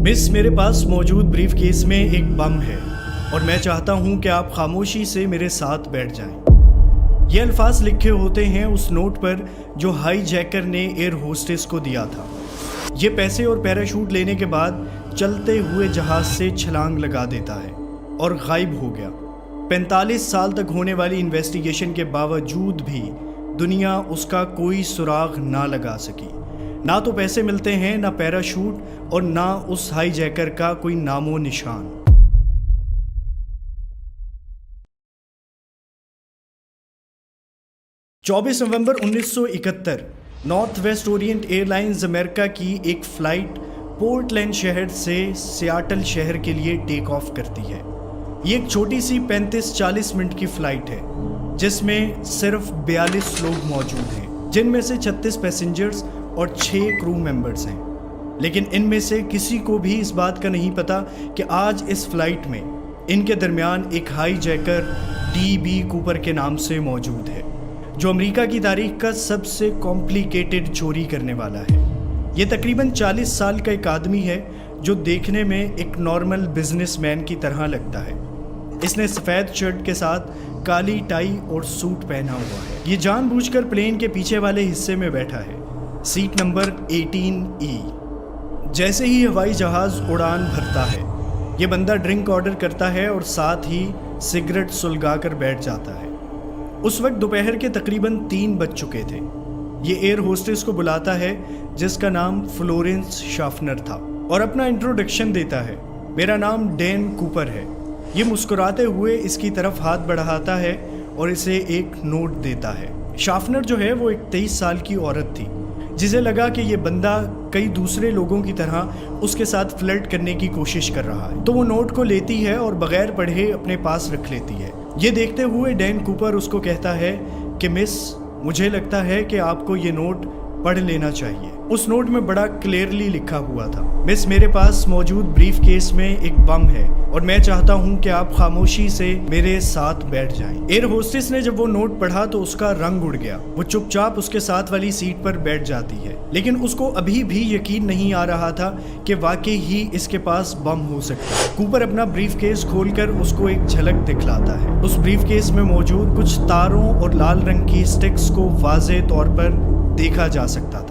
Miss, मेरे पास मौजूद brief case में एक बम है और मैं चाहता हूं कि आप खामोशी से मेरे साथ बैठ जाएं। ये अल्फाज लिखे होते हैं उस नोट पर जो हाई जैकर ने एयर होस्टेस को दिया था। ये पैसे और पैराशूट लेने के बाद चलते हुए जहाज से छलांग लगा देता है और गायब हो गया। 45 साल तक होने वाली इन्वेस्टिगेशन के बावजूद भी दुनिया उसका कोई सुराग ना लगा सकी। ना तो पैसे मिलते हैं, ना पैराशूट और ना उस हाई जैकर का कोई नामो निशान। चौबीस नवंबर 1971 north west Orient airlines America की एक फ़्लाइट पोर्टलैंड शहर से सियाटल शहर के लिए टेक ऑफ करती है। ये एक छोटी सी 35-40 मिनट की फ़्लाइट है जिसमें सिर्फ 42 लोग मौजूद हैं, जिनमें से 36 पैसेंजर्स और 6 क्रू मेंबर्स हैं। लेकिन इनमें से किसी को भी इस बात का नहीं पता कि आज इस फ्लाइट में इनके दरमियान एक हाई जैकर डी.बी. कूपर के नाम से मौजूद है, जो अमेरिका की तारीख का सबसे कॉम्प्लिकेटेड चोरी करने वाला है। ये तकरीबन 40 साल का एक आदमी है जो देखने में एक नॉर्मल बिजनेसमैन की तरह लगता है। इसने सफ़ेद शर्ट के साथ काली टाई और सूट पहना हुआ है। ये जानबूझकर प्लेन के पीछे वाले हिस्से में बैठा है, सीट नंबर 18E। जैसे ही हवाई जहाज़ उड़ान भरता है, ये बंदा ड्रिंक ऑर्डर करता है और साथ ही सिगरेट सुलगा कर बैठ जाता है। उस वक्त दोपहर के तकरीबन 3 बज चुके थे। ये एयर होस्टेस को बुलाता है जिसका नाम फ्लोरेंस शाफनर था और अपना इंट्रोडक्शन देता है। मेरा नाम डैन कूपर है। ये मुस्कुराते हुए इसकी तरफ हाथ बढ़ाता है और इसे एक नोट देता है। शाफनर जो है वो एक 23 साल की औरत थी जिसे लगा कि ये बंदा कई दूसरे लोगों की तरह उसके साथ फ्लर्ट करने की कोशिश कर रहा है, तो वो नोट को लेती है और बगैर पढ़े अपने पास रख लेती है। ये देखते हुए डैन कूपर उसको कहता है कि मिस, मुझे लगता है कि आपको ये नोट पढ़ लेना चाहिए। उस नोट में बड़ा क्लियरली लिखा हुआ था, मिस, मेरे पास मौजूद ब्रीफ केस में एक बम है और मैं चाहता हूं कि आप खामोशी से मेरे साथ बैठ जाएं। एयर होस्टेस ने जब वो नोट पढ़ा तो उसका रंग उड़ गया। वो चुपचाप उसके साथ वाली सीट पर बैठ जाती है, लेकिन उसको अभी भी यकीन नहीं आ रहा था कि वाकई ही इसके पास बम हो सकता है। कूपर अपना ब्रीफ केस खोलकर उसको एक झलक दिखलाता है। उस ब्रीफ केस में मौजूद कुछ तारों और लाल रंग की स्टिक्स को वाज़ेह तौर पर देखा जा सकता था।